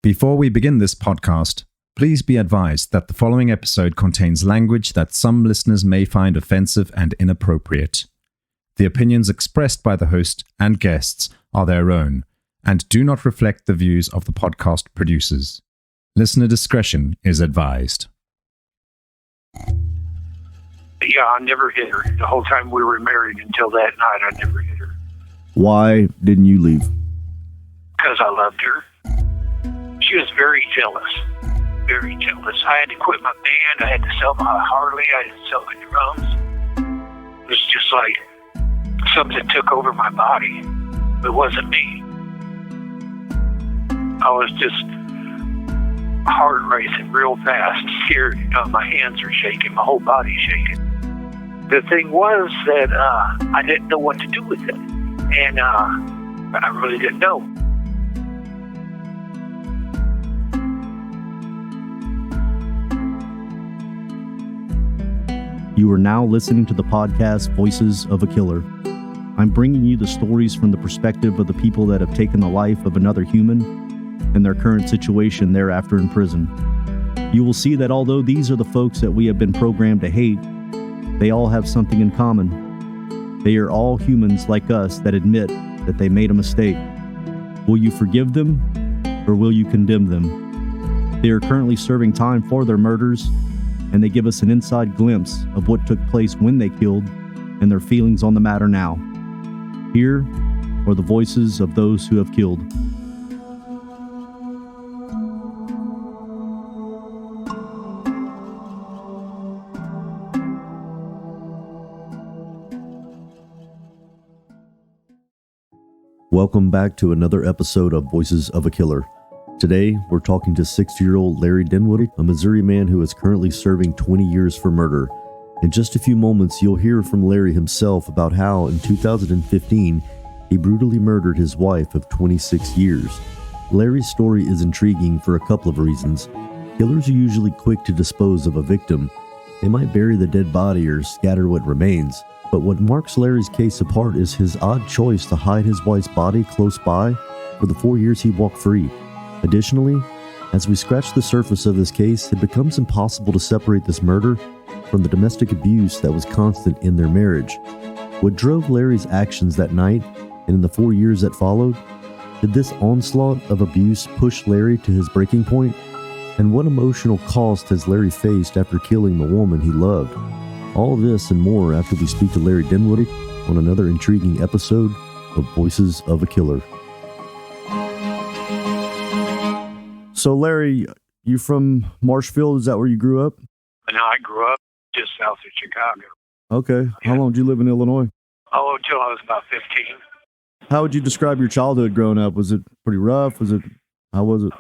Before we begin this podcast, please be advised that the following episode contains language that some listeners may find offensive and inappropriate. The opinions expressed by the host and guests are their own and do not reflect the views of the podcast producers. Listener discretion is advised. Yeah, I never hit her. The whole time we were married until that night, I never hit her. Why didn't you leave? Because I loved her. She was very jealous. Very jealous. I had to quit my band. I had to sell my Harley. I had to sell my drums. It was just like something took over my body. It wasn't me. I was just heart racing real fast, scared. My hands are shaking. My whole body's shaking. The thing was that I didn't know what to do with it. And I really didn't know. You are now listening to the podcast Voices of a Killer. I'm bringing you the stories from the perspective of the people that have taken the life of another human and their current situation thereafter in prison. You will see that although these are the folks that we have been programmed to hate, they all have something in common. They are all humans like us that admit that they made a mistake. Will you forgive them or will you condemn them? They are currently serving time for their murders, and they give us an inside glimpse of what took place when they killed and their feelings on the matter now. Here are the voices of those who have killed. Welcome back to another episode of Voices of a Killer. Today, we're talking to 60-year-old Larry Dinwiddie, a Missouri man who is currently serving 20 years for murder. In just a few moments, you'll hear from Larry himself about how, in 2015, he brutally murdered his wife of 26 years. Larry's story is intriguing for a couple of reasons. Killers are usually quick to dispose of a victim. They might bury the dead body or scatter what remains. But what marks Larry's case apart is his odd choice to hide his wife's body close by for the 4 years he walked free. Additionally, as we scratch the surface of this case, it becomes impossible to separate this murder from the domestic abuse that was constant in their marriage. What drove Larry's actions that night and in the 4 years that followed? Did this onslaught of abuse push Larry to his breaking point? And what emotional cost has Larry faced after killing the woman he loved? All this and more after we speak to Larry Dinwiddie on another intriguing episode of Voices of a Killer. So, Larry, you from Marshfield? Is that where you grew up? No, I grew up just south of Chicago. Okay. How long did you live in Illinois? Oh, until I was about 15. How would you describe your childhood growing up? Was it pretty rough? How was it?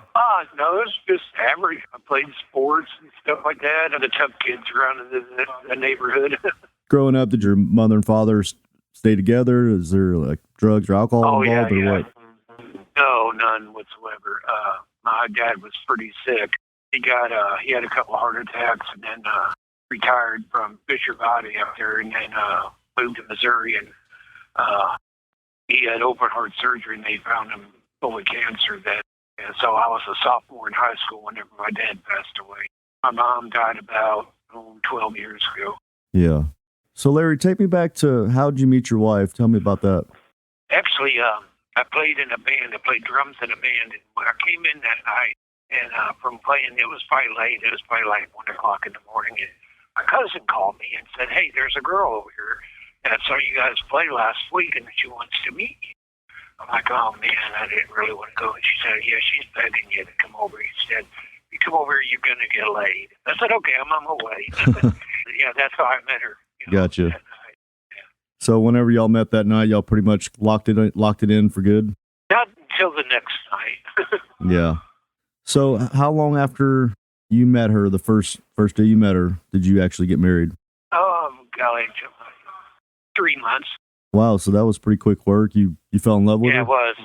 No, it was just average. I played sports and stuff like that, and the tough kids around in the neighborhood. Growing up, did your mother and father stay together? Is there like drugs or alcohol involved or what? No, none whatsoever. My dad was pretty sick. He had a couple of heart attacks and then retired from Fisher Body up there and then moved to Missouri. And he had open heart surgery and they found him full of cancer then. And so I was a sophomore in high school whenever my dad passed away. My mom died about 12 years ago. Yeah. So, Larry, take me back to how did you meet your wife? Tell me about that. Actually, I played in a band. I played drums in a band. And when I came in that night, and from playing, it was probably late. It was probably like 1 o'clock in the morning. And my cousin called me and said, "Hey, there's a girl over here that saw you guys play last week, and she wants to meet you." I'm like, "Oh, man, I didn't really want to go." And she said, "Yeah, she's begging you to come over." He said, "If you come over here, you're going to get laid." I said, "Okay, I'm on my way." Yeah, that's how I met her. Gotcha. Yeah. So whenever y'all met that night, y'all pretty much locked it in for good? Not until the next night. Yeah. So how long after you met her, the first day you met her, did you actually get married? Oh, golly, 3 months. Wow, so that was pretty quick work. You fell in love with her? Yeah, it was.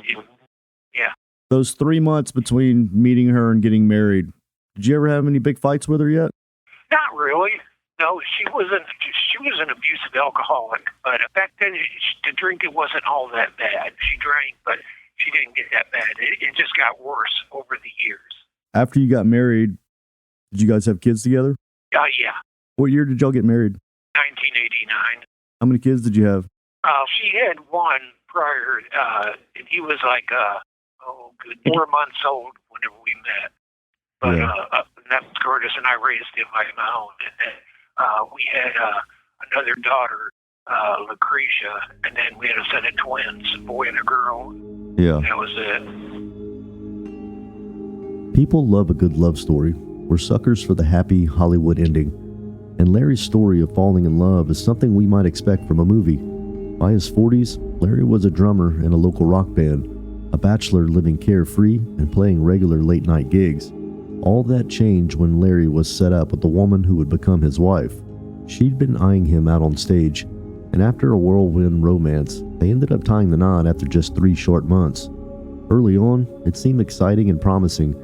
Yeah. Those 3 months between meeting her and getting married, did you ever have any big fights with her yet? Not really. No, she was an abusive alcoholic, but back then the drinking wasn't all that bad. She drank, but She didn't get that bad. It just got worse over the years. After you got married, did you guys have kids together? Yeah. What year did y'all get married? 1989. How many kids did you have? She had one prior, and he was like, 4 months old whenever we met. But that was Curtis, and I raised him like my own. And then we had another daughter, Lucretia, and then we had a set of twins, a boy and a girl. Yeah. That was it. People love a good love story. We're suckers for the happy Hollywood ending. And Larry's story of falling in love is something we might expect from a movie. By his 40s, Larry was a drummer in a local rock band, a bachelor living carefree and playing regular late-night gigs. All that changed when Larry was set up with the woman who would become his wife. She'd been eyeing him out on stage, and after a whirlwind romance, they ended up tying the knot after just 3 short months. Early on, it seemed exciting and promising,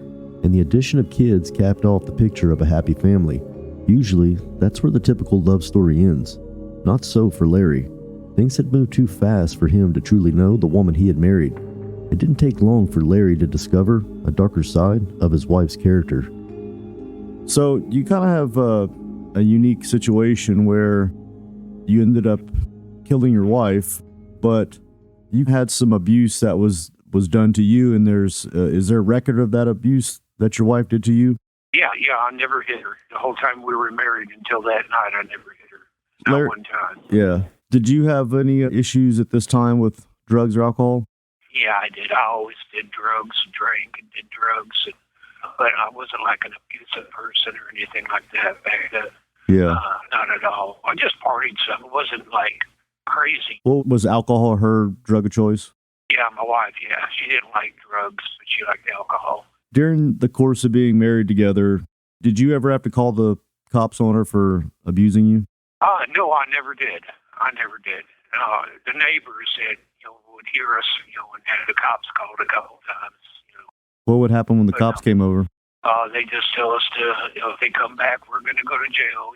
and the addition of kids capped off the picture of a happy family. Usually, that's where the typical love story ends. Not so for Larry. Things had moved too fast for him to truly know the woman he had married. It didn't take long for Larry to discover a darker side of his wife's character. So you kind of have a unique situation where you ended up killing your wife, but you had some abuse that was done to you, and is there a record of that abuse that your wife did to you? Yeah, I never hit her. The whole time we were married until that night, I never hit her. Not one time. Yeah. Did you have any issues at this time with drugs or alcohol? Yeah, I did. I always did drugs, drank and did drugs. But I wasn't like an abusive person or anything like that back then. Yeah. Not at all. I just partied some. It wasn't like crazy. Well, was alcohol her drug of choice? Yeah, my wife, yeah. She didn't like drugs, but she liked alcohol. During the course of being married together, did you ever have to call the cops on her for abusing you? No, I never did. The neighbors would hear us, and had the cops called a couple times. What would happen when the cops came over? They just tell us to, if they come back, we're going to go to jail.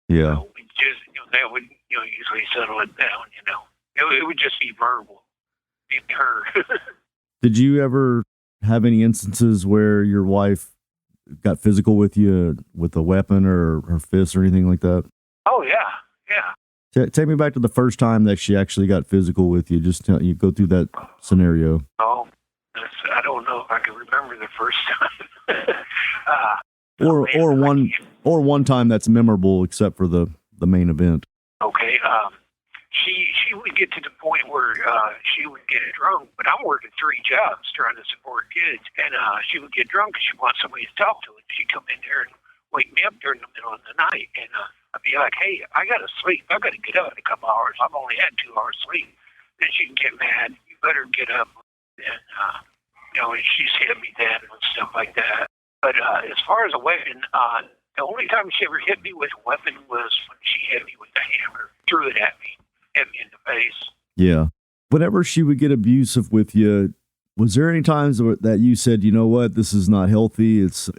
Yeah. We just, they would, usually settle it down. It would just be verbal. Be her. Did you ever have any instances where your wife got physical with you with a weapon or her fist or anything like that? Oh, yeah. Take me back to the first time that she actually got physical with you. Just you go through that scenario. Oh, I don't know if I can remember the first time. or one time that's memorable except for the main event. Okay. She would get to the point where she would get drunk, but I'm working 3 jobs trying to support kids, and she would get drunk because she wants somebody to talk to, and she'd come in there and wake me up during the middle of the night, and I'd be like, hey, I got to sleep. I got to get up in a couple hours. I've only had 2 hours sleep. Then she'd get mad. You better get up. And, and she's hit me then and stuff like that. But as far as a weapon, the only time she ever hit me with a weapon was when she hit me with a hammer, threw it at me, hit me in the face. Yeah. Whenever she would get abusive with you, was there any times that you said, you know what, this is not healthy, it's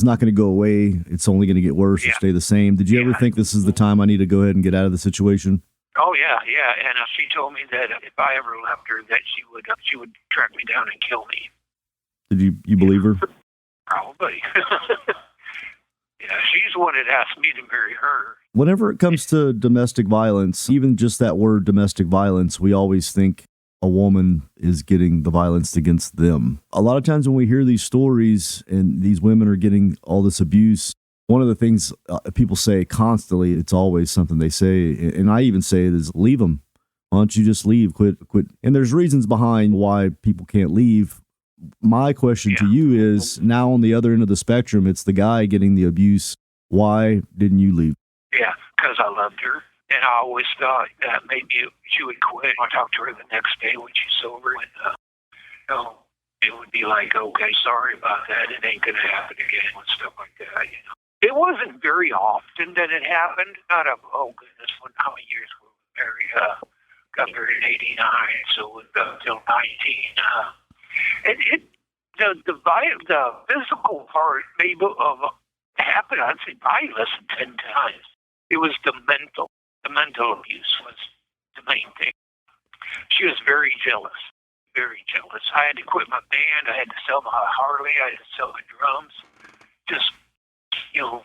not going to go away, it's only going to get worse or stay the same? Did you ever think this is the time I need to go ahead and get out of the situation? Oh, yeah. And she told me that if I ever left her, that she would track me down and kill me. Did you believe her? Probably. Yeah, she's the one that asked me to marry her. Whenever it comes to domestic violence, even just that word domestic violence, we always think a woman is getting the violence against them. A lot of times when we hear these stories and these women are getting all this abuse, one of the things people say constantly, it's always something they say, and I even say it, is leave them. Why don't you just leave, quit? And there's reasons behind why people can't leave. My question to you is, now on the other end of the spectrum, it's the guy getting the abuse. Why didn't you leave? Yeah, because I loved her. And I always thought that maybe she would quit. I talked to her the next day when she's sober. And, it would be like, okay, sorry about that. It ain't going to happen again and stuff like that. It wasn't very often that it happened. Not oh goodness, how many years were we married? Got married in 89, so it was until 19. The physical part maybe of happened, I'd say probably less than 10 times. It was the mental abuse was the main thing. She was very jealous. very jealous. I had to quit my band. I had to sell my Harley. I had to sell my drums. Just,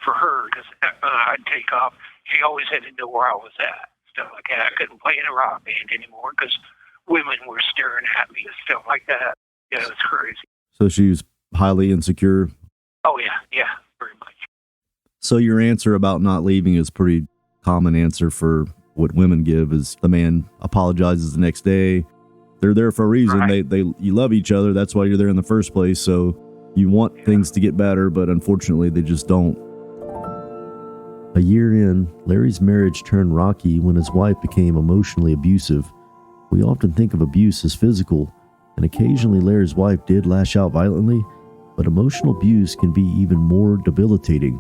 for her, because I'd take off. She always had to know where I was at, stuff like that. I couldn't play in a rock band anymore because women were staring at me and stuff like that. Yeah, it was crazy. So she was highly insecure? Oh, yeah, very much. So your answer about not leaving is pretty common answer for what women give is the man apologizes the next day. They're there for a reason. Right. You love each other. That's why you're there in the first place. So you want things to get better, but unfortunately they just don't. A year in, Larry's marriage turned rocky when his wife became emotionally abusive. We often think of abuse as physical, and occasionally Larry's wife did lash out violently, but emotional abuse can be even more debilitating.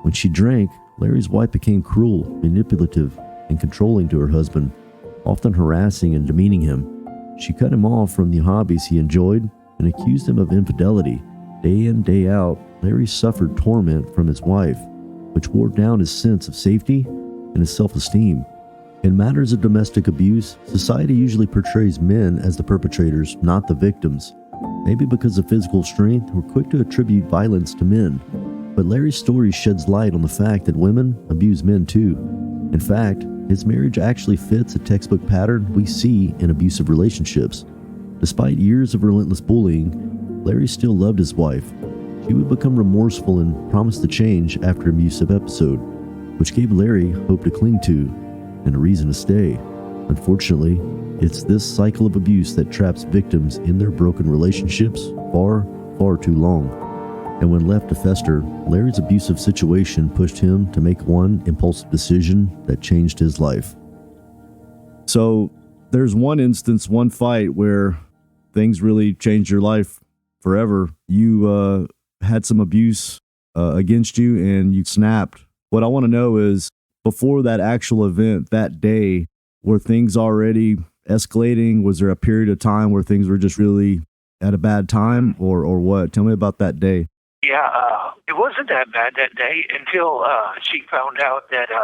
When she drank, Larry's wife became cruel, manipulative, and controlling to her husband, often harassing and demeaning him. She cut him off from the hobbies he enjoyed and accused him of infidelity. Day in, day out, Larry suffered torment from his wife, which wore down his sense of safety and his self-esteem. In matters of domestic abuse, society usually portrays men as the perpetrators, not the victims. Maybe because of physical strength, we're quick to attribute violence to men. But Larry's story sheds light on the fact that women abuse men too. In fact, his marriage actually fits a textbook pattern we see in abusive relationships. Despite years of relentless bullying, Larry still loved his wife. She would become remorseful and promise to change after an abusive episode, which gave Larry hope to cling to and a reason to stay. Unfortunately, it's this cycle of abuse that traps victims in their broken relationships far, far too long. And when left to fester, Larry's abusive situation pushed him to make one impulsive decision that changed his life. So there's one instance, one fight where things really changed your life forever. You had some abuse against you and you snapped. What I want to know is, before that actual event, that day, were things already escalating? Was there a period of time where things were just really at a bad time, or what? Tell me about that day. Yeah, it wasn't that bad that day until she found out that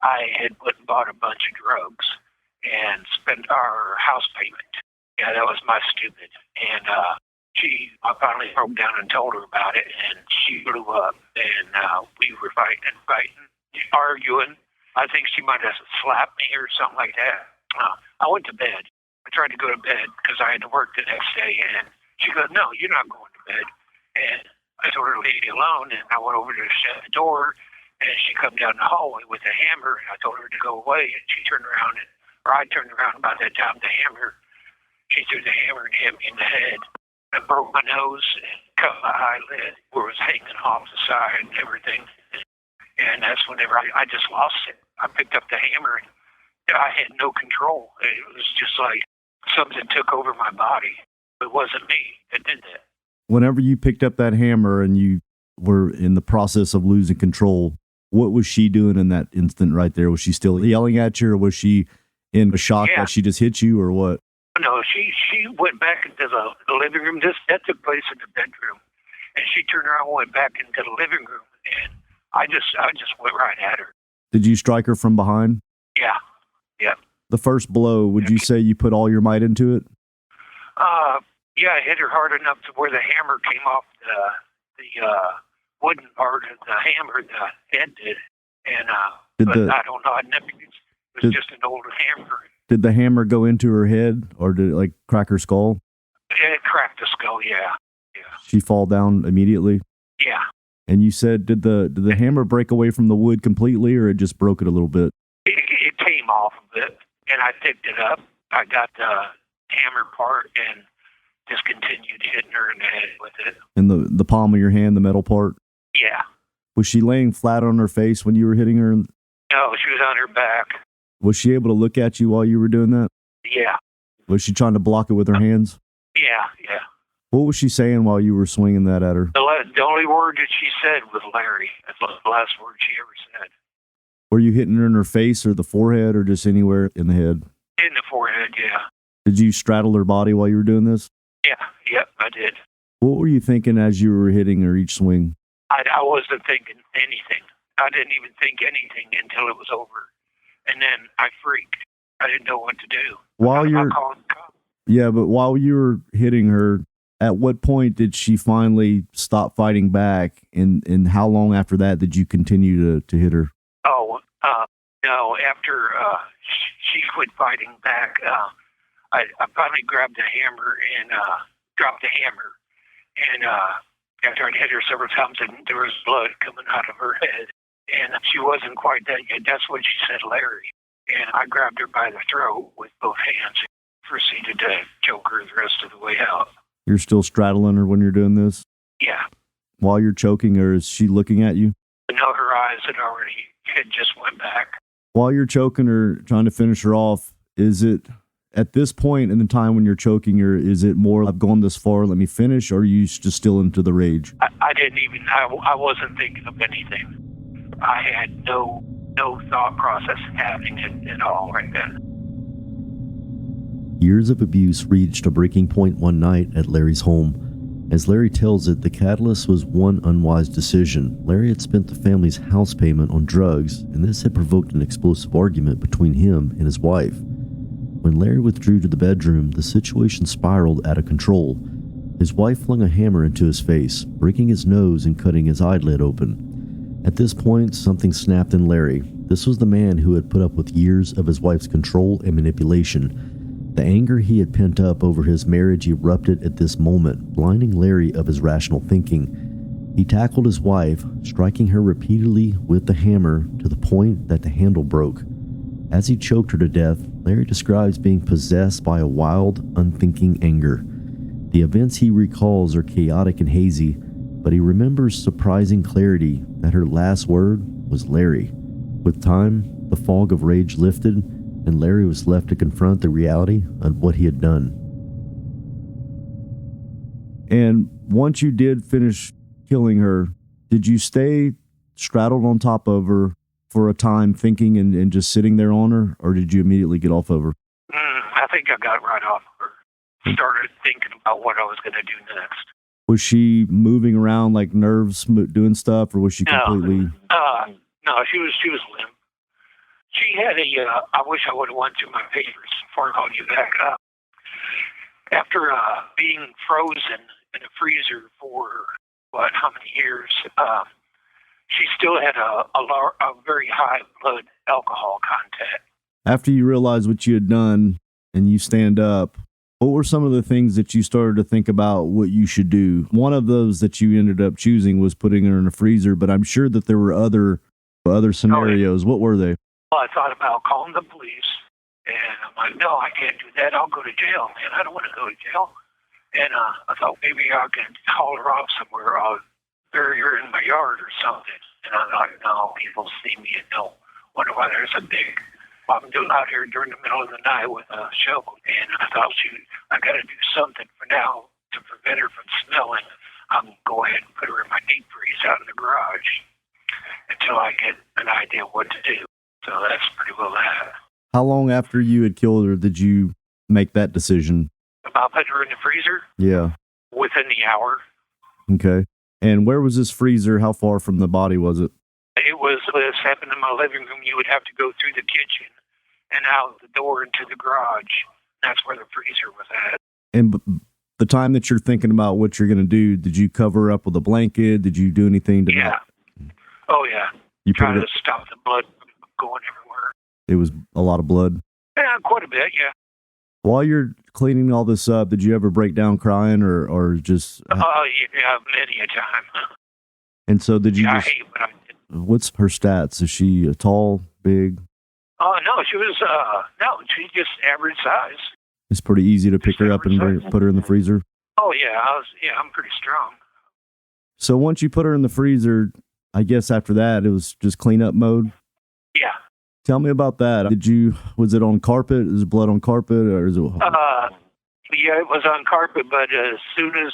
I had went and bought a bunch of drugs and spent our house payment. Yeah, that was my stupid. And I finally broke down and told her about it, and she blew up, and we were fighting, arguing. I think she might have slapped me or something like that. I went to bed. I tried to go to bed because I had to work the next day, and she goes, "No, you're not going to bed." And I told her to leave me alone, and I went over to shut the door, and she come down the hallway with a hammer, and I told her to go away, and she turned around, I turned around about that time, she threw the hammer and hit me in the head. I broke my nose and cut my eyelid where it was hanging off the side and everything. And that's whenever I just lost it. I picked up the hammer and I had no control. It was just like something took over my body. It wasn't me that did that. Whenever you picked up that hammer and you were in the process of losing control, what was she doing in that instant right there? Was she still yelling at you, or was she in shock that she just hit you, or what? No, she went back into the living room. That took place in the bedroom. And she turned around and went back into the living room, and I just went right at her. Did you strike her from behind? Yeah. Yep. The first blow, would you say you put all your might into it? Yeah, I hit her hard enough to where the hammer came off the wooden part of the hammer, the head did. And I don't know. It was just an old hammer. Did the hammer go into her head, or did it crack her skull? It cracked the skull, yeah. She fall down immediately? Yeah. And you said, did the hammer break away from the wood completely, or it just broke it a little bit? It came off of it, and I picked it up. I got the hammer part and just continued hitting her in the head with it. In the palm of your hand, the metal part? Yeah. Was she laying flat on her face when you were hitting her? No, she was on her back. Was she able to look at you while you were doing that? Yeah. Was she trying to block it with her hands? Yeah. What was she saying while you were swinging that at her? The only word that she said was Larry. That's the last word she ever said. Were you hitting her in her face or the forehead, or just anywhere in the head? In the forehead, yeah. Did you straddle her body while you were doing this? Yep, I did. What were you thinking as you were hitting her each swing? I wasn't thinking anything. I didn't even think anything until it was over. And then I freaked. I didn't know what to do. While Yeah, but while you were hitting her, at what point did she finally stop fighting back? And how long after that did you continue to hit her? Oh, no, after she quit fighting back, I finally grabbed a hammer and dropped the hammer. And after I'd hit her several times, and there was blood coming out of her head. And she wasn't quite dead yet. That's what she said, Larry. And I grabbed her by the throat with both hands and proceeded to choke her the rest of the way out. You're still straddling her when you're doing this? Yeah. While you're choking her, is she looking at you? No, her eyes had just went back. While you're choking her, trying to finish her off, is it, at this point in the time when you're choking her, is it more, I've gone this far, let me finish, or are you just still into the rage? I didn't even, I wasn't thinking of anything. I had no thought process happening at all right then. Years of abuse reached a breaking point one night at Larry's home. As Larry tells it, the catalyst was one unwise decision. Larry had spent the family's house payment on drugs, and this had provoked an explosive argument between him and his wife. When Larry withdrew to the bedroom, the situation spiraled out of control. His wife flung a hammer into his face, breaking his nose and cutting his eyelid open. At this point, something snapped in Larry. This was the man who had put up with years of his wife's control and manipulation. The anger he had pent up over his marriage erupted at this moment, blinding Larry of his rational thinking. He tackled his wife, striking her repeatedly with the hammer to the point that the handle broke. As he choked her to death, Larry describes being possessed by a wild, unthinking anger. The events he recalls are chaotic and hazy, but he remembers surprising clarity that her last word was Larry. With time, the fog of rage lifted, and Larry was left to confront the reality of what he had done. And once you did finish killing her, did you stay straddled on top of her for a time thinking and just sitting there on her, or did you immediately get off of her? I think I got right off of her. Started thinking about what I was going to do next. Was she moving around like nerves, doing stuff, or was she completely... No, she was limp. She had I wish I would have went through my papers before I called you back. After being frozen in a freezer for, how many years, she still had a very high blood alcohol content. After you realized what you had done and you stand up, what were some of the things that you started to think about what you should do? One of those that you ended up choosing was putting her in a freezer, but I'm sure that there were other scenarios. What were they? Well, I thought about calling the police, and I'm like, no, I can't do that. I'll go to jail, man. I don't want to go to jail. And I thought maybe I could haul her off somewhere. I'll bury her in my yard or something. And I thought, no, people see me and they'll wonder why there's a big... I'm out here during the middle of the night with a shovel. And I thought, shoot, I got to do something for now to prevent her from smelling. I'm going to go ahead and put her in my deep freeze out in the garage until I get an idea what to do. So that's pretty well that. How long after you had killed her did you make that decision? About putting her in the freezer? Yeah. Within the hour. Okay. And where was this freezer? How far from the body was it? This happened in my living room. You would have to go through the kitchen and out the door into the garage. That's where the freezer was at. And the time that you're thinking about what you're going to do, did you cover her up with a blanket? Did you do anything to... Yeah. Oh, yeah. You trying to stop the blood from going everywhere. It was a lot of blood? Yeah, quite a bit, yeah. While you're cleaning all this up, did you ever break down crying or just... yeah, many a time. And so did you I hate what I did. What's her stats? Is she tall, big? Oh, no, she was, she's just average size. It's pretty easy to pick her up and put her in the freezer? Oh, yeah, I'm pretty strong. So once you put her in the freezer, I guess after that, it was just cleanup mode? Yeah. Tell me about that. Was it on carpet? Is it blood on carpet? Or is it... Yeah, it was on carpet, but as soon as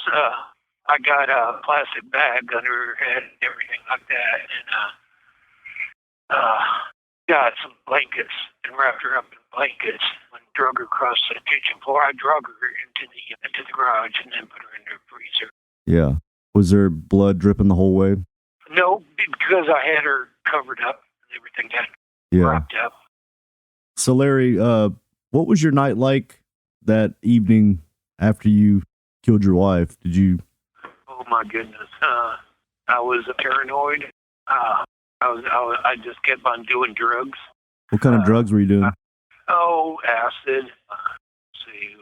I got a plastic bag under her head and everything like that, and got some blankets and wrapped her up in blankets and drug her across the kitchen floor. I drug her into the garage and then put her in the freezer. Yeah. Was there blood dripping the whole way? No, because I had her covered up and everything got wrapped up. So Larry, what was your night like that evening after you killed your wife? Did you? Oh my goodness. I was paranoid. I just kept on doing drugs. What kind of drugs were you doing? Acid. Let's see.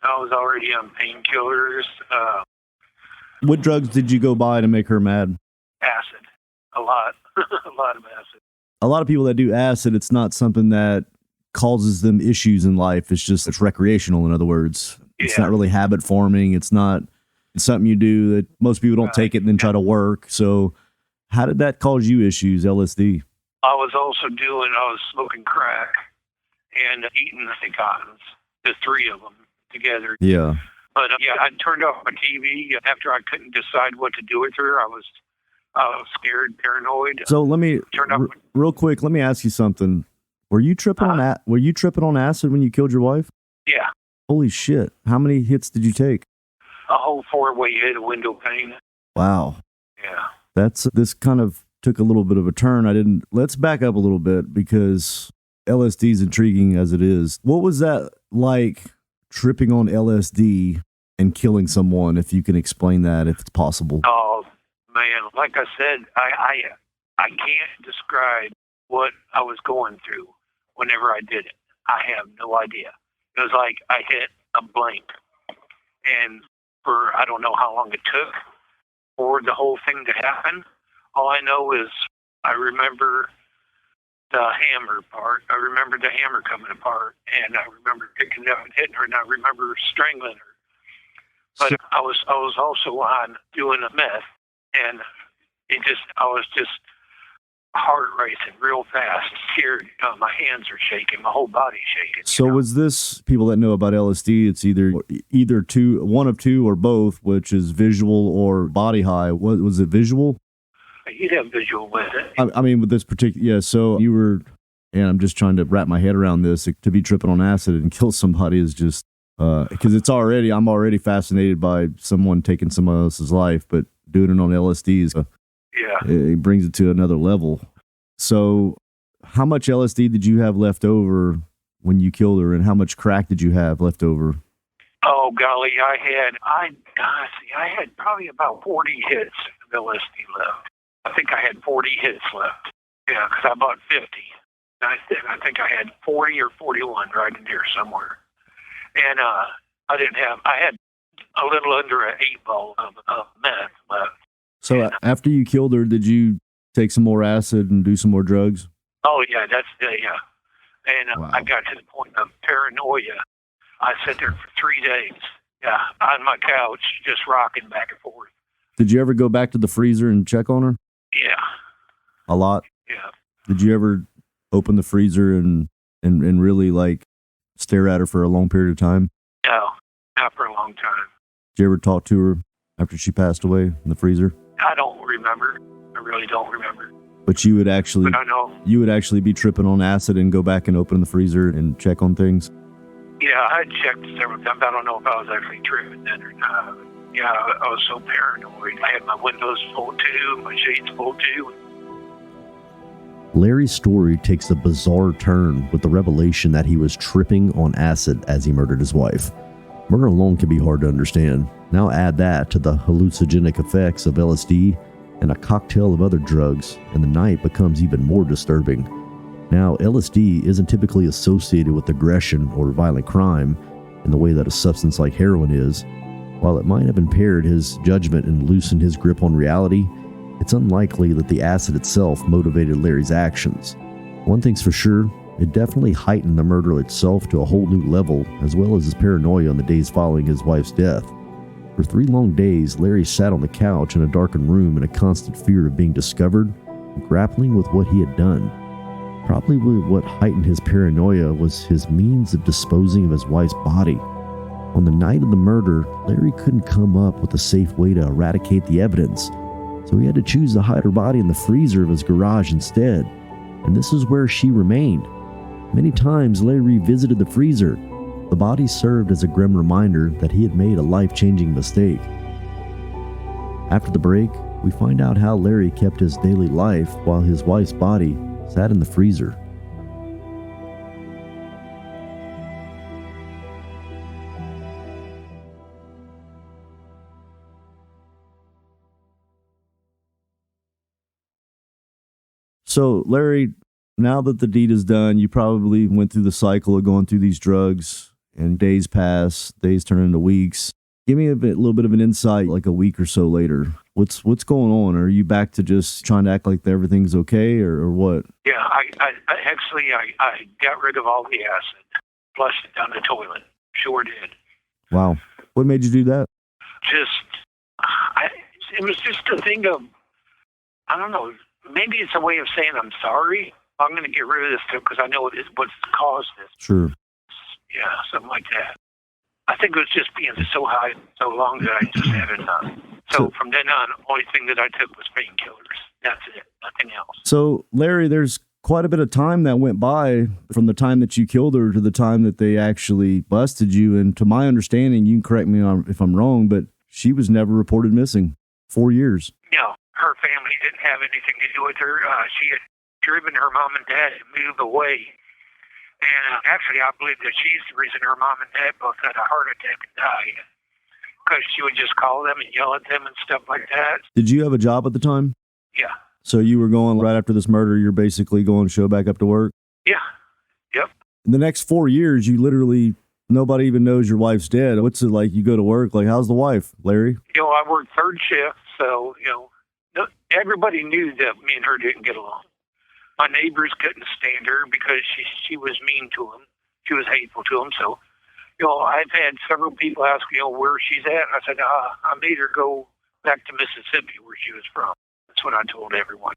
I was already on painkillers. What drugs did you go buy to make her mad? Acid. A lot. A lot of acid. A lot of people that do acid, it's not something that causes them issues in life. It's recreational, in other words. It's not really habit forming. It's something you do that most people don't take it and then try to work. So how did that cause you issues, LSD? I was smoking crack and eating the cottons, the three of them together. Yeah. But I turned off my TV after I couldn't decide what to do with her. I was scared, paranoid. So real quick, let me ask you something. Were you tripping on acid when you killed your wife? Yeah. Holy shit. How many hits did you take? A whole 4-way hit, a window pane. Wow. Yeah. This kind of took a little bit of a turn. Let's back up a little bit because LSD is intriguing as it is. What was that like, tripping on LSD and killing someone, if you can explain that, if it's possible? Oh, man. Like I said, I can't describe what I was going through whenever I did it. I have no idea. It was like I hit a blank. And for I don't know how long it took for the whole thing to happen. All I know is I remember the hammer part. I remember the hammer coming apart, and I remember picking it up and hitting her, and I remember strangling her. But I was also on doing a meth, and I was just heart racing real fast, scared. My hands are shaking, my whole body's shaking. So was this, people that know about LSD, it's either two, one of two or both, which is visual or body high. Was it visual? You'd have visual with it. I mean, with this particular, so you were, and I'm just trying to wrap my head around this, to be tripping on acid and kill somebody is just, because I'm already fascinated by someone taking someone else's life, but doing it on LSD is, it brings it to another level. So how much LSD did you have left over when you killed her, and how much crack did you have left over? Oh, golly, I had probably about 40 hits of LSD left. I think I had 40 hits left. Yeah, because I bought 50. I think I had 40 or 41 right in here somewhere. And I had a little under an 8-ball of meth left. So after you killed her, did you take some more acid and do some more drugs? Oh, yeah, yeah. And wow. I got to the point of paranoia. I sat there for 3 days, on my couch, just rocking back and forth. Did you ever go back to the freezer and check on her? Yeah. A lot? Yeah. Did you ever open the freezer and really, like, stare at her for a long period of time? No, not for a long time. Did you ever talk to her after she passed away in the freezer? I don't remember. I really don't remember. But you would actually, be tripping on acid and go back and open the freezer and check on things? Yeah, I checked several times. I don't know if I was actually tripping then or not. Yeah, I was so paranoid. I had my windows full too, my shades full too. Larry's story takes a bizarre turn with the revelation that he was tripping on acid as he murdered his wife. Murder alone can be hard to understand. Now add that to the hallucinogenic effects of LSD and a cocktail of other drugs, and the night becomes even more disturbing. Now, LSD isn't typically associated with aggression or violent crime in the way that a substance like heroin is. While it might have impaired his judgment and loosened his grip on reality, it's unlikely that the acid itself motivated Larry's actions. One thing's for sure, it definitely heightened the murder itself to a whole new level, as well as his paranoia on the days following his wife's death. For 3 long days, Larry sat on the couch in a darkened room in a constant fear of being discovered, grappling with what he had done. Probably what heightened his paranoia was his means of disposing of his wife's body. On the night of the murder, Larry couldn't come up with a safe way to eradicate the evidence, so he had to choose to hide her body in the freezer of his garage instead, and this is where she remained. Many times Larry revisited the freezer. The body served as a grim reminder that he had made a life-changing mistake. After the break, we find out how Larry kept his daily life while his wife's body sat in the freezer. So, Larry, now that the deed is done, you probably went through the cycle of going through these drugs, and days pass, days turn into weeks. Give me little bit of an insight, like a week or so later. What's going on? Are you back to just trying to act like everything's okay, or what? Yeah, I actually got rid of all the acid, flushed it down the toilet. Sure did. Wow. What made you do that? It was just a thing of, I don't know, maybe it's a way of saying I'm sorry. I'm going to get rid of this stuff because I know what's caused this. Sure. Yeah, something like that. I think it was just being so high so long that I just had enough. So from then on, the only thing that I took was painkillers. That's it, nothing else. So, Larry, there's quite a bit of time that went by from the time that you killed her to the time that they actually busted you. And to my understanding, you can correct me if I'm wrong, but she was never reported missing. 4 years. No, her family didn't have anything to do with her. She had driven her mom and dad to move away. And actually, I believe that she's the reason her mom and dad both had a heart attack and died. Because she would just call them and yell at them and stuff like that. Did you have a job at the time? Yeah. So you were going right after this murder, you're basically going to show back up to work? Yeah. Yep. In the next 4 years, you literally, nobody even knows your wife's dead. What's it like? You go to work, like, how's the wife, Larry? I worked third shift, so, everybody knew that me and her didn't get along. My neighbors couldn't stand her because she was mean to them. She was hateful to them. So, I've had several people ask me, where she's at. And I said, I made her go back to Mississippi where she was from. That's what I told everyone.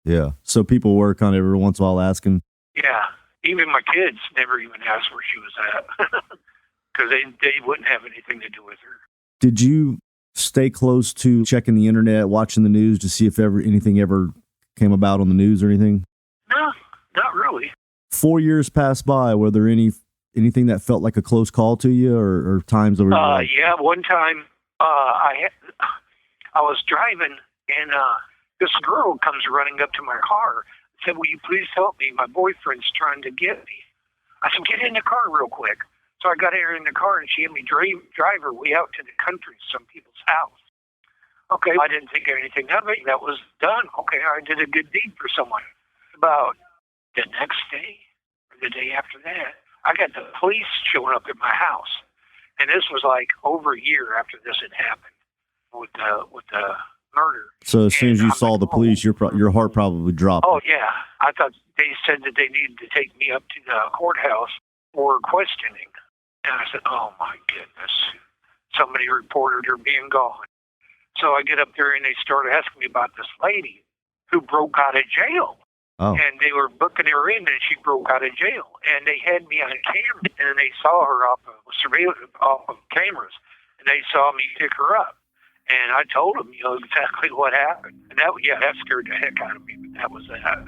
Yeah. So people were kind of every once in a while asking. Yeah. Even my kids never even asked where she was at because they wouldn't have anything to do with her. Did you stay close to checking the internet, watching the news to see if anything ever came about on the news or anything? No, not really. 4 years passed by. Were there anything that felt like a close call to you, or times over? Yeah, one time I was driving and this girl comes running up to my car and said, "Will you please help me? My boyfriend's trying to get me." I said, "Get in the car real quick." So I got her in the car and she had me drive her way out to the country, some people's house. Okay, I didn't think anything of it. That was done. Okay, I did a good deed for someone. About the next day or the day after that, I got the police showing up at my house. And this was like over a year after this had happened with the murder. So as soon as you saw the police, your heart probably dropped. Oh, yeah. I thought they said that they needed to take me up to the courthouse for questioning. And I said, oh, my goodness. Somebody reported her being gone. So I get up there and they started asking me about this lady who broke out of jail. Oh. And they were booking her in and she broke out of jail. And they had me on camera and they saw her off of surveillance, off of cameras. And they saw me pick her up. And I told them, exactly what happened. And that scared the heck out of me. But that was that.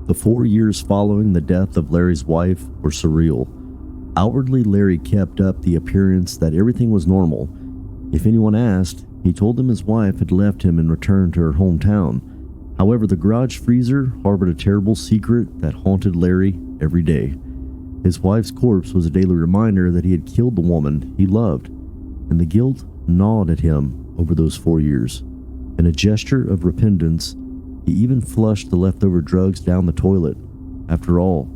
The 4 years following the death of Larry's wife were surreal. Outwardly, Larry kept up the appearance that everything was normal. If anyone asked, he told them his wife had left him and returned to her hometown. However, the garage freezer harbored a terrible secret that haunted Larry every day. His wife's corpse was a daily reminder that he had killed the woman he loved, and the guilt gnawed at him over those 4 years. In a gesture of repentance, he even flushed the leftover drugs down the toilet. After all,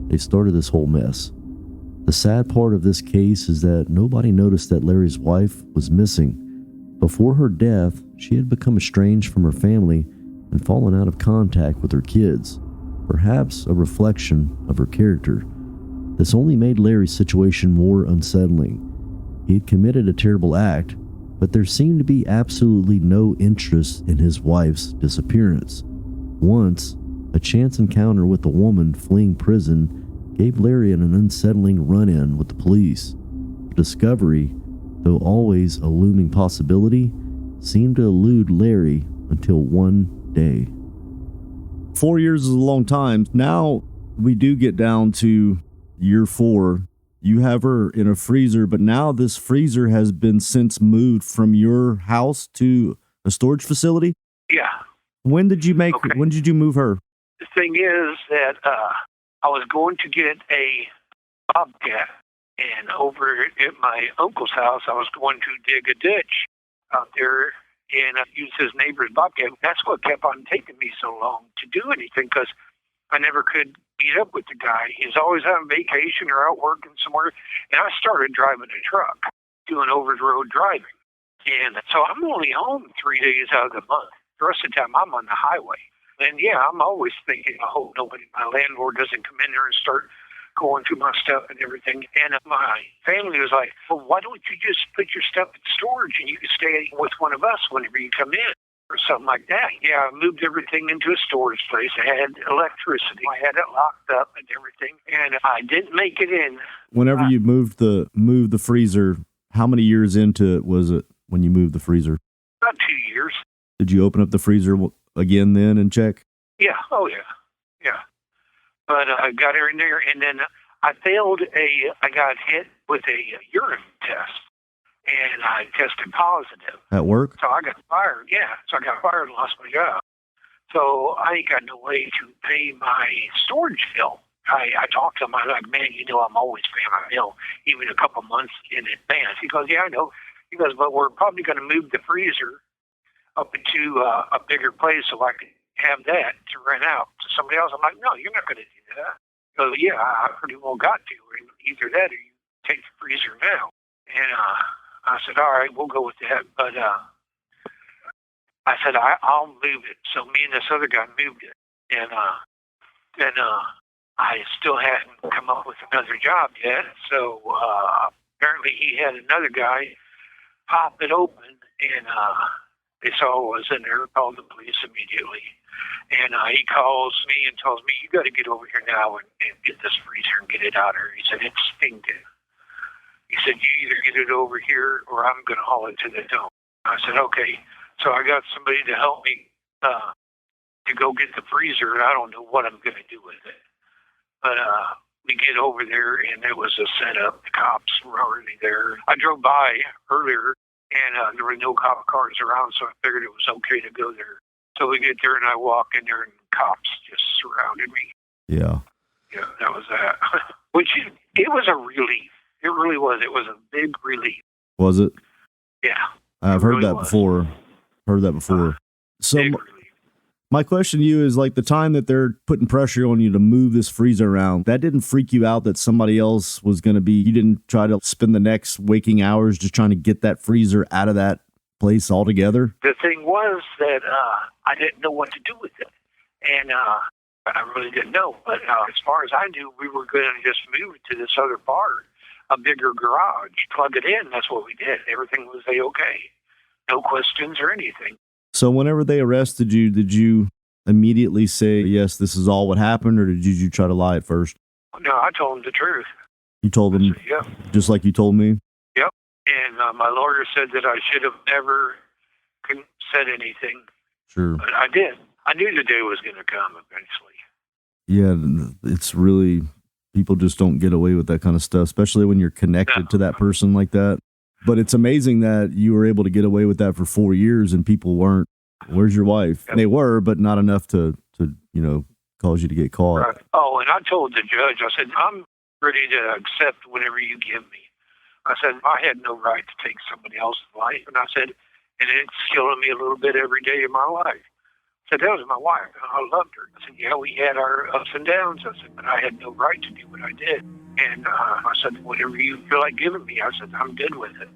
they started this whole mess. The sad part of this case is that nobody noticed that Larry's wife was missing. Before her death, she had become estranged from her family and fallen out of contact with her kids, perhaps a reflection of her character. This only made Larry's situation more unsettling. He had committed a terrible act, but there seemed to be absolutely no interest in his wife's disappearance. Once, a chance encounter with a woman fleeing prison gave Larry an unsettling run-in with the police. Discovery, though always a looming possibility, seemed to elude Larry until one day. 4 years is a long time. Now we do get down to year 4. You have her in a freezer, but now this freezer has been since moved from your house to a storage facility? Yeah. When did you move her? The thing is that I was going to get a bobcat, and over at my uncle's house, I was going to dig a ditch out there and used his neighbor's bobcat. That's what kept on taking me so long to do anything, because I never could meet up with the guy. He was always on vacation or out working somewhere, and I started driving a truck, doing over-the-road driving. And so I'm only home 3 days out of the month. The rest of the time, I'm on the highway. And, yeah, I'm always thinking, I hope my landlord doesn't come in there and start going through my stuff and everything. And my family was like, well, why don't you just put your stuff in storage and you can stay with one of us whenever you come in or something like that. Yeah, I moved everything into a storage place. I had electricity. I had it locked up and everything. And I didn't make it in. Whenever you moved the freezer, how many years into it was it when you moved the freezer? About 2 years. Did you open up the freezer again then and check? Yeah. Oh, yeah. Yeah. But I got her in there, and then I got hit with a urine test, and I tested positive. At work? So I got fired, yeah. So I got fired and lost my job. So I ain't got no way to pay my storage bill. I talked to him. I'm like, man, I'm always paying my bill, even a couple months in advance. He goes, yeah, I know. He goes, but we're probably going to move the freezer up into a bigger place so I can have that to rent out to somebody else. I'm like, no, you're not going to do that. He goes, yeah, I pretty well got to. Either that or you take the freezer now. And I said, all right, we'll go with that. But I said, I'll move it. So me and this other guy moved it. And then I still hadn't come up with another job yet. So apparently he had another guy pop it open, and they saw what was in there, called the police immediately. And he calls me and tells me, you got to get over here now and get this freezer and get it out of here. He said, it's stinking. He said, you either get it over here or I'm going to haul it to the dump. I said, okay. So I got somebody to help me to go get the freezer, and I don't know what I'm going to do with it. But we get over there, and it was a setup. The cops were already there. I drove by earlier, and there were no cop cars around, so I figured it was okay to go there. So we get there, and I walk in there, and cops just surrounded me. Yeah. Yeah, that was that. It was a relief. It really was. It was a big relief. Was it? Yeah. I've heard that before. So big relief. My question to you is, like, the time that they're putting pressure on you to move this freezer around, that didn't freak you out that somebody else was going to be, you didn't try to spend the next waking hours just trying to get that freezer out of that place altogether? The thing was that I didn't know what to do with it. And I really didn't know. But as far as I knew, we were going to just move it to this other part, a bigger garage, plug it in. That's what we did. Everything was okay. No questions or anything. So whenever they arrested you, did you immediately say, yes, this is all what happened, or did you try to lie at first? No, I told them the truth. You told them, yep. Just like you told me? Yep. And my lawyer said that I should have never said anything. Sure. But I did. I knew the day was going to come eventually. Yeah, it's really, people just don't get away with that kind of stuff, especially when you're connected to that person like that. But it's amazing that you were able to get away with that for 4 years and people weren't. Where's your wife? Yep. They were, but not enough to cause you to get caught. Right. Oh, and I told the judge, I said, I'm ready to accept whatever you give me. I said, I had no right to take somebody else's life. And I said, and it's killing me a little bit every day of my life. I said, that was my wife. I loved her. I said, yeah, we had our ups and downs. I said, but I had no right to do what I did. And I said, whatever you feel like giving me, I said, I'm good with it.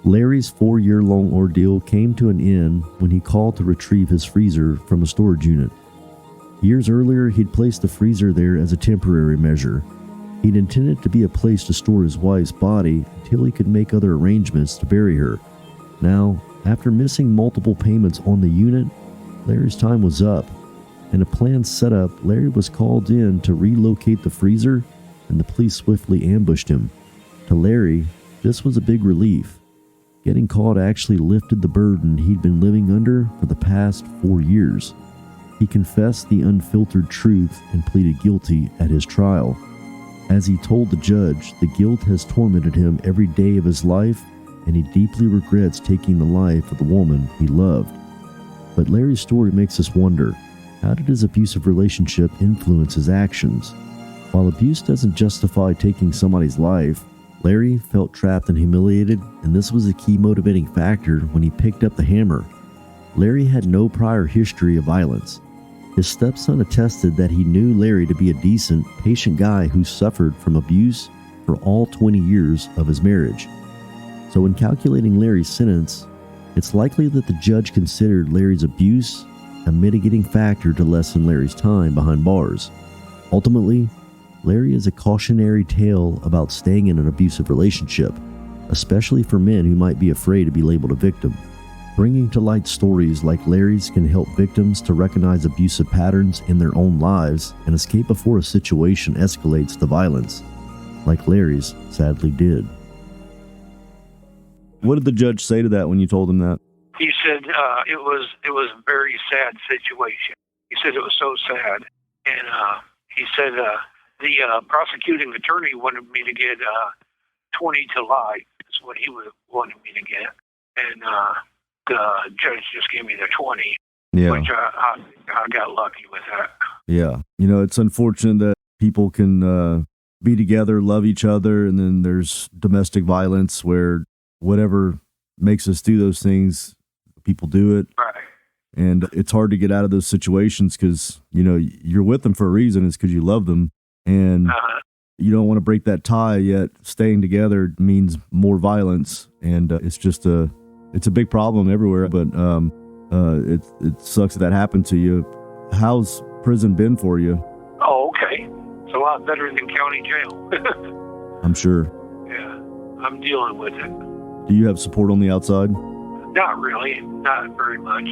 Larry's 4-year-long ordeal came to an end when he called to retrieve his freezer from a storage unit. Years earlier, he'd placed the freezer there as a temporary measure. He'd intended to be a place to store his wife's body until he could make other arrangements to bury her. Now, after missing multiple payments on the unit, Larry's time was up. In a planned setup, Larry was called in to relocate the freezer, and the police swiftly ambushed him. To Larry, this was a big relief. Getting caught actually lifted the burden he'd been living under for the past 4 years. He confessed the unfiltered truth and pleaded guilty at his trial. As he told the judge, the guilt has tormented him every day of his life, and he deeply regrets taking the life of the woman he loved. But Larry's story makes us wonder, how did his abusive relationship influence his actions? While abuse doesn't justify taking somebody's life, Larry felt trapped and humiliated, and this was a key motivating factor when he picked up the hammer. Larry had no prior history of violence. His stepson attested that he knew Larry to be a decent, patient guy who suffered from abuse for all 20 years of his marriage. So when calculating Larry's sentence, it's likely that the judge considered Larry's abuse a mitigating factor to lessen Larry's time behind bars. Ultimately, Larry is a cautionary tale about staying in an abusive relationship, especially for men who might be afraid to be labeled a victim. Bringing to light stories like Larry's can help victims to recognize abusive patterns in their own lives and escape before a situation escalates to violence, like Larry's sadly did. What did the judge say to that when you told him that? He said it was a very sad situation. He said it was so sad, and he said the prosecuting attorney wanted me to get 20 to life. Is what he wanted me to get, and the judge just gave me the 20. Yeah, which I got lucky with that. Yeah, it's unfortunate that people can be together, love each other, and then there's domestic violence where whatever makes us do those things, people do it. Right. And it's hard to get out of those situations because, you're with them for a reason. It's because you love them. And you don't want to break that tie, yet staying together means more violence. And it's just it's a big problem everywhere. But it sucks that happened to you. How's prison been for you? Oh, okay. It's a lot better than county jail. I'm sure. Yeah, I'm dealing with it. Do you have support on the outside? Not really. Not very much.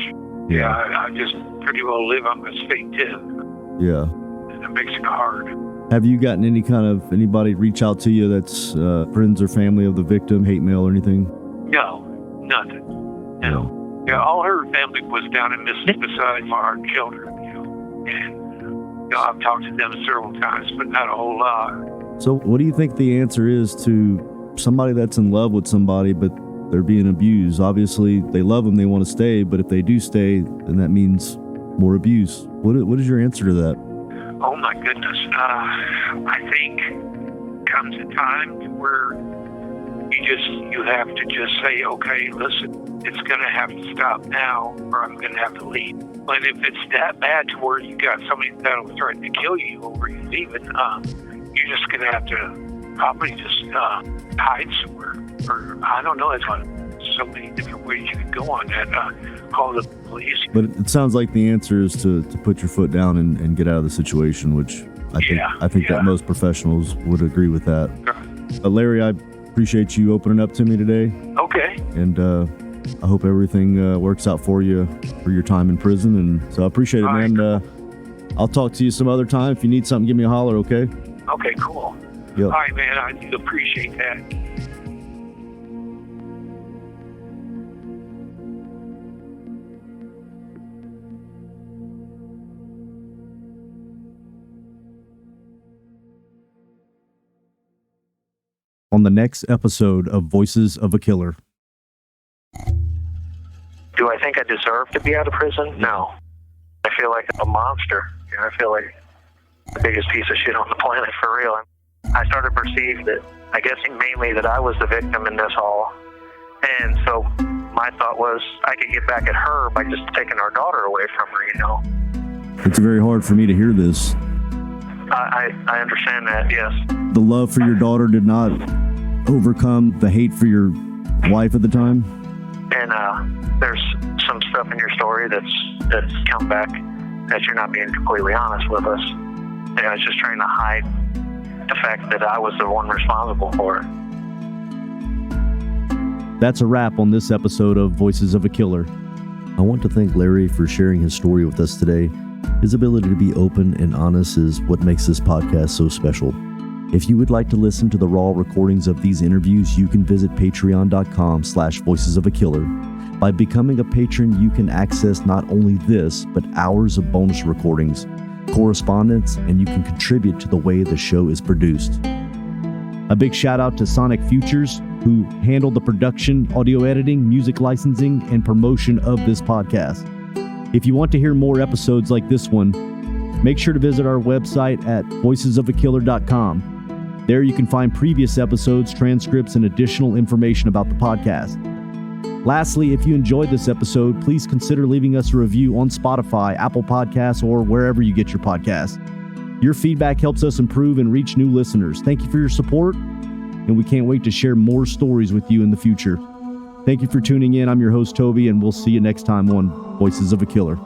Yeah, I just pretty well live on my state tip. Yeah. And it makes it hard. Have you gotten anybody reach out to you that's friends or family of the victim, hate mail or anything? No, nothing. No. Yeah, all her family was down in Mississippi beside our children. And I've talked to them several times, but not a whole lot. So what do you think the answer is to somebody that's in love with somebody, but they're being abused? Obviously, they love them, they want to stay, but if they do stay, then that means more abuse. What is your answer to that? Oh, my goodness. I think comes a time where you have to just say, okay, listen, it's going to have to stop now or I'm going to have to leave. And if it's that bad to where you got somebody that will threaten to kill you over you leaving, you're just going to have to probably just hide somewhere. Or I don't know, it's so many different ways you could go on that. Call the police. But it sounds like the answer is to put your foot down and get out of the situation, which I think that most professionals would agree with that. Larry, I appreciate you opening up to me today. Okay. And I hope everything works out for you for your time in prison. And so I appreciate it, man. Right. I'll talk to you some other time. If you need something, give me a holler, okay? Okay, cool. Yep. All right, man. I do appreciate that. On the next episode of Voices of a Killer. Do I think I deserve to be out of prison? No. I feel like I'm a monster. I feel like the biggest piece of shit on the planet, for real. I started to perceive that, I guess mainly that I was the victim in this all. And so my thought was I could get back at her by just taking our daughter away from her, It's very hard for me to hear this. I understand that, yes. The love for your daughter did not overcome the hate for your wife at the time? And there's some stuff in your story that's come back that you're not being completely honest with us. And I was just trying to hide the fact that I was the one responsible for it. That's a wrap on this episode of Voices of a Killer. I want to thank Larry for sharing his story with us today. His ability to be open and honest is what makes this podcast so special. If you would like to listen to the raw recordings of these interviews, you can visit patreon.com/voicesofakiller. By becoming a patron, you can access not only this, but hours of bonus recordings, correspondence, and you can contribute to the way the show is produced. A big shout out to Sonic Futures, who handled the production, audio editing, music licensing, and promotion of this podcast. If you want to hear more episodes like this one, make sure to visit our website at voicesofakiller.com. There you can find previous episodes, transcripts, and additional information about the podcast. Lastly, if you enjoyed this episode, please consider leaving us a review on Spotify, Apple Podcasts, or wherever you get your podcasts. Your feedback helps us improve and reach new listeners. Thank you for your support, and we can't wait to share more stories with you in the future. Thank you for tuning in. I'm your host, Toby, and we'll see you next time on Voices of a Killer.